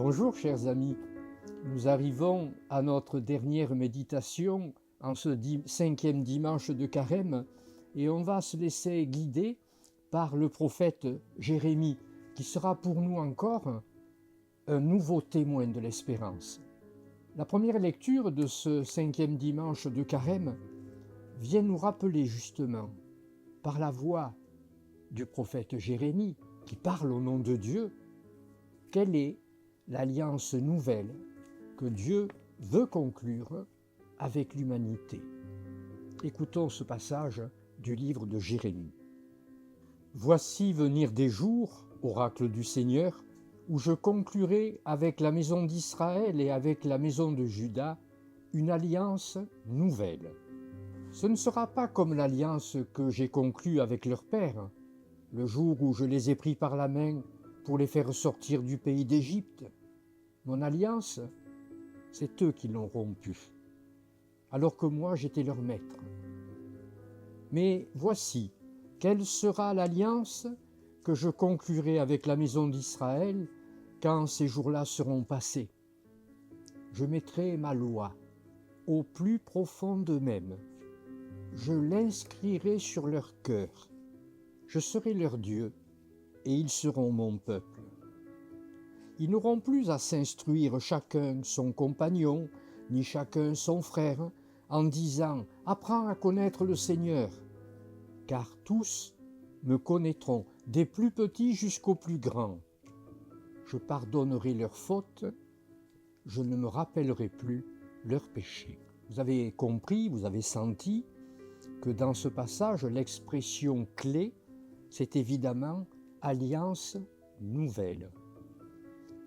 Bonjour chers amis, nous arrivons à notre dernière méditation en ce cinquième dimanche de Carême et on va se laisser guider par le prophète Jérémie qui sera pour nous encore un nouveau témoin de l'espérance. La première lecture de ce cinquième dimanche de Carême vient nous rappeler justement par la voix du prophète Jérémie qui parle au nom de Dieu quelle est l'alliance nouvelle que Dieu veut conclure avec l'humanité. Écoutons ce passage du livre de Jérémie. Voici venir des jours, oracle du Seigneur, où je conclurai avec la maison d'Israël et avec la maison de Juda une alliance nouvelle. Ce ne sera pas comme l'alliance que j'ai conclue avec leur père, le jour où je les ai pris par la main pour les faire sortir du pays d'Égypte. Mon alliance, c'est eux qui l'ont rompue, alors que moi j'étais leur maître. Mais voici, quelle sera l'alliance que je conclurai avec la maison d'Israël quand ces jours-là seront passés. Je mettrai ma loi au plus profond d'eux-mêmes. Je l'inscrirai sur leur cœur. Je serai leur Dieu et ils seront mon peuple. Ils n'auront plus à s'instruire chacun son compagnon, ni chacun son frère, en disant « Apprends à connaître le Seigneur », car tous me connaîtront, des plus petits jusqu'aux plus grands. Je pardonnerai leurs fautes, je ne me rappellerai plus leurs péchés. Vous avez compris, vous avez senti que dans ce passage, l'expression clé, c'est évidemment « alliance nouvelle ».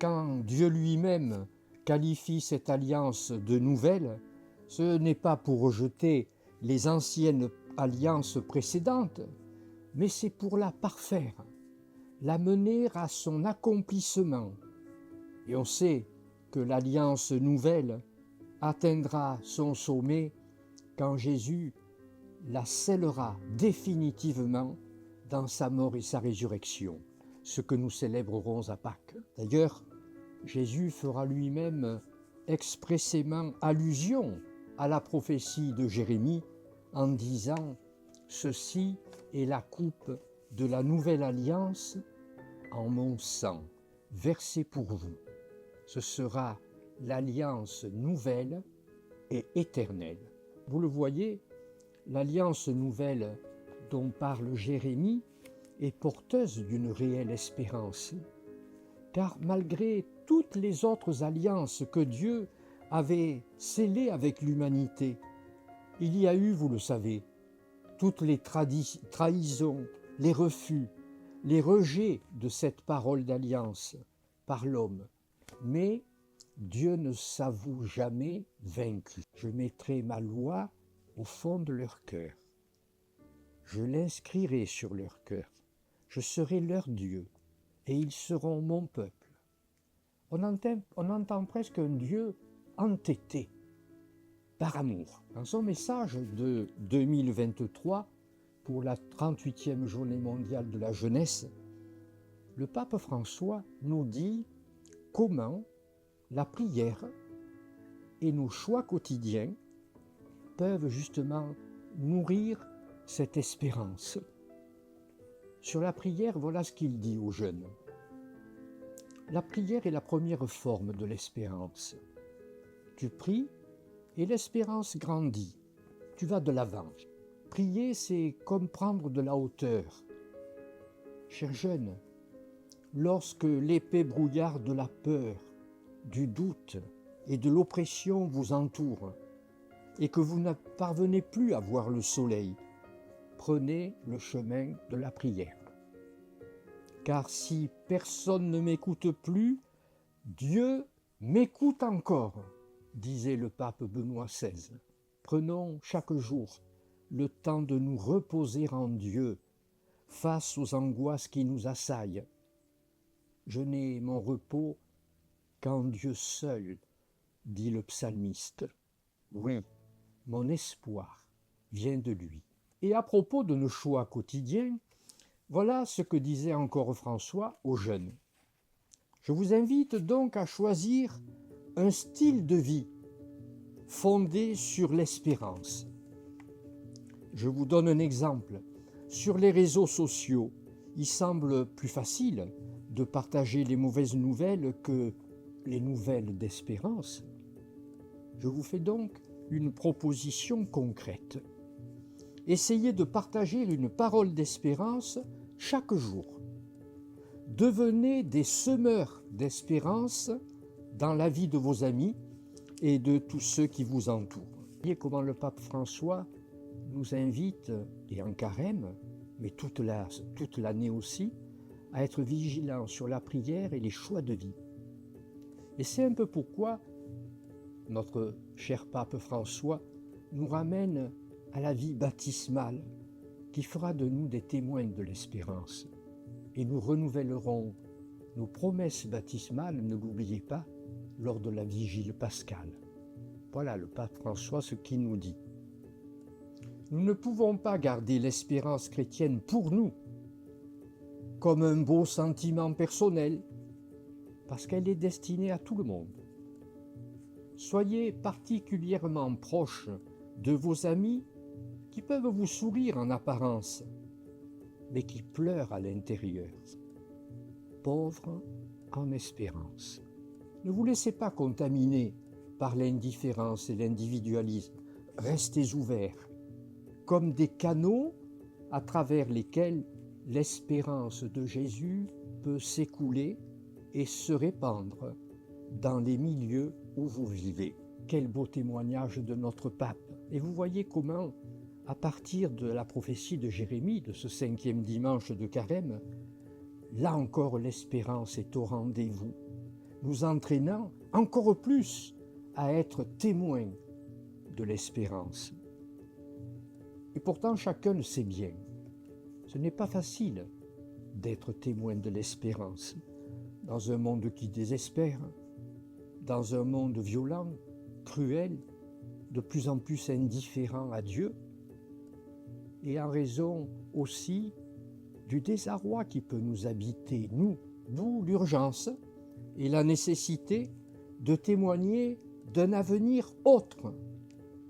Quand Dieu lui-même qualifie cette alliance de nouvelle, ce n'est pas pour rejeter les anciennes alliances précédentes, mais c'est pour la parfaire, la mener à son accomplissement. Et on sait que l'alliance nouvelle atteindra son sommet quand Jésus la scellera définitivement dans sa mort et sa résurrection, ce que nous célébrerons à Pâques. D'ailleurs, Jésus fera lui-même expressément allusion à la prophétie de Jérémie en disant « Ceci est la coupe de la nouvelle alliance en mon sang, versé pour vous. Ce sera l'alliance nouvelle et éternelle. » Vous le voyez, l'alliance nouvelle dont parle Jérémie est porteuse d'une réelle espérance. Car malgré toutes les autres alliances que Dieu avait scellées avec l'humanité, il y a eu, vous le savez, toutes les trahisons, les refus, les rejets de cette parole d'alliance par l'homme. Mais Dieu ne s'avoue jamais vaincu. Je mettrai ma loi au fond de leur cœur. Je l'inscrirai sur leur cœur. Je serai leur Dieu et ils seront mon peuple. On entend presque un Dieu entêté par amour. Dans son message de 2023, pour la 38e journée mondiale de la jeunesse, le pape François nous dit comment la prière et nos choix quotidiens peuvent justement nourrir cette espérance. Sur la prière, voilà ce qu'il dit aux jeunes. La prière est la première forme de l'espérance. Tu pries et l'espérance grandit. Tu vas de l'avant. Prier, c'est comme prendre de la hauteur. Chers jeunes, lorsque l'épais brouillard de la peur, du doute et de l'oppression vous entoure et que vous ne parvenez plus à voir le soleil, prenez le chemin de la prière. Car si personne ne m'écoute plus, Dieu m'écoute encore, disait le pape Benoît XVI. Prenons chaque jour le temps de nous reposer en Dieu face aux angoisses qui nous assaillent. Je n'ai mon repos qu'en Dieu seul, dit le psalmiste. Oui, mon espoir vient de lui. Et à propos de nos choix quotidiens, voilà ce que disait encore François aux jeunes. Je vous invite donc à choisir un style de vie fondé sur l'espérance. Je vous donne un exemple. Sur les réseaux sociaux, il semble plus facile de partager les mauvaises nouvelles que les nouvelles d'espérance. Je vous fais donc une proposition concrète. Essayez de partager une parole d'espérance chaque jour. Devenez des semeurs d'espérance dans la vie de vos amis et de tous ceux qui vous entourent. Voyez comment le pape François nous invite, et en carême, mais toute l'année aussi, à être vigilants sur la prière et les choix de vie. Et c'est un peu pourquoi notre cher pape François nous ramène à la vie baptismale qui fera de nous des témoins de l'espérance. Et nous renouvellerons nos promesses baptismales, ne l'oubliez pas, lors de la vigile pascale. Voilà le pape François ce qu'il nous dit. Nous ne pouvons pas garder l'espérance chrétienne pour nous, comme un beau sentiment personnel, parce qu'elle est destinée à tout le monde. Soyez particulièrement proches de vos amis qui peuvent vous sourire en apparence, mais qui pleurent à l'intérieur, pauvres en espérance. Ne vous laissez pas contaminer par l'indifférence et l'individualisme. Restez ouverts, comme des canaux à travers lesquels l'espérance de Jésus peut s'écouler et se répandre dans les milieux où vous vivez. Quel beau témoignage de notre pape. Et vous voyez comment, à partir de la prophétie de Jérémie, de ce 5e dimanche de Carême, là encore l'espérance est au rendez-vous, nous entraînant encore plus à être témoins de l'espérance. Et pourtant, chacun le sait bien, ce n'est pas facile d'être témoin de l'espérance dans un monde qui désespère, dans un monde violent, cruel, de plus en plus indifférent à Dieu, et en raison aussi du désarroi qui peut nous habiter, d'où l'urgence et la nécessité de témoigner d'un avenir autre,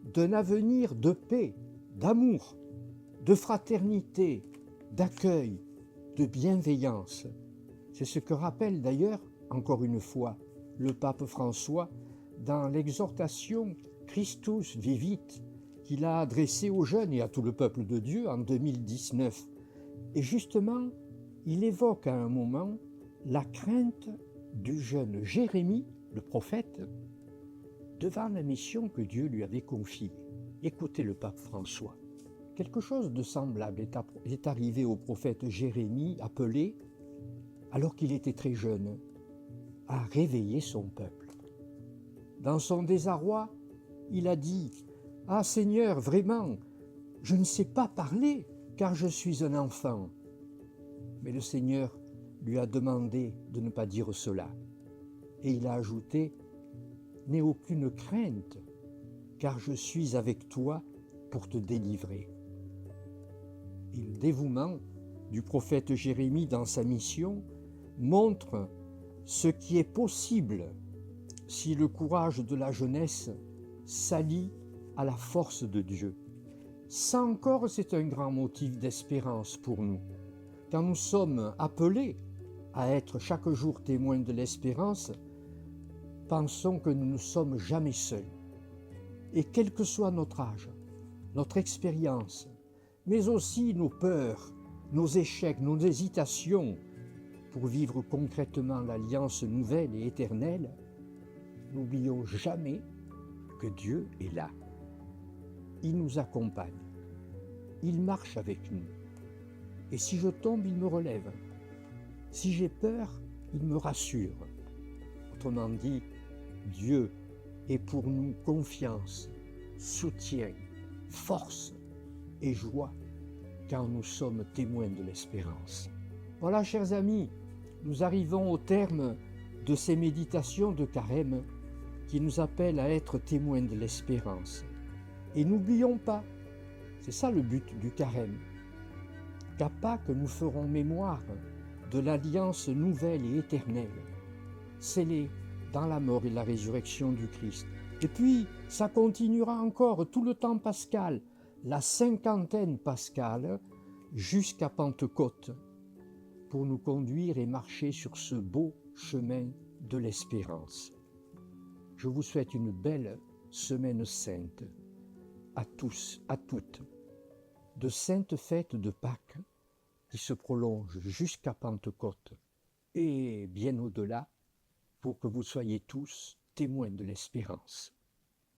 d'un avenir de paix, d'amour, de fraternité, d'accueil, de bienveillance. C'est ce que rappelle d'ailleurs, encore une fois, le pape François dans l'exhortation Christus Vivit qu'il a adressée aux jeunes et à tout le peuple de Dieu en 2019. Et justement, il évoque à un moment la crainte du jeune Jérémie, le prophète, devant la mission que Dieu lui avait confiée. Écoutez le pape François. Quelque chose de semblable est arrivé au prophète Jérémie, appelé, alors qu'il était très jeune, à réveiller son peuple. Dans son désarroi, il a dit « Ah Seigneur, vraiment, je ne sais pas parler, car je suis un enfant. » Mais le Seigneur lui a demandé de ne pas dire cela. Et il a ajouté « N'aie aucune crainte, car je suis avec toi pour te délivrer. » Et le dévouement du prophète Jérémie dans sa mission montre ce qui est possible si le courage de la jeunesse s'allie à la force de Dieu. Ça encore, c'est un grand motif d'espérance pour nous. Quand nous sommes appelés à être chaque jour témoins de l'espérance, pensons que nous ne sommes jamais seuls. Et quel que soit notre âge, notre expérience, mais aussi nos peurs, nos échecs, nos hésitations, pour vivre concrètement l'alliance nouvelle et éternelle, n'oublions jamais que Dieu est là. Il nous accompagne. Il marche avec nous. Et si je tombe, il me relève. Si j'ai peur, il me rassure. Autrement dit, Dieu est pour nous confiance, soutien, force et joie quand nous sommes témoins de l'espérance. Voilà, chers amis, nous arrivons au terme de ces méditations de Carême qui nous appellent à être témoins de l'espérance. Et n'oublions pas, c'est ça le but du Carême, qu'à Pâques nous ferons mémoire de l'alliance nouvelle et éternelle scellés dans la mort et la résurrection du Christ. Et puis, ça continuera encore tout le temps pascal, la cinquantaine pascale, jusqu'à Pentecôte, pour nous conduire et marcher sur ce beau chemin de l'espérance. Je vous souhaite une belle semaine sainte à tous, à toutes, de saintes fêtes de Pâques qui se prolongent jusqu'à Pentecôte et bien au-delà, pour que vous soyez tous témoins de l'espérance.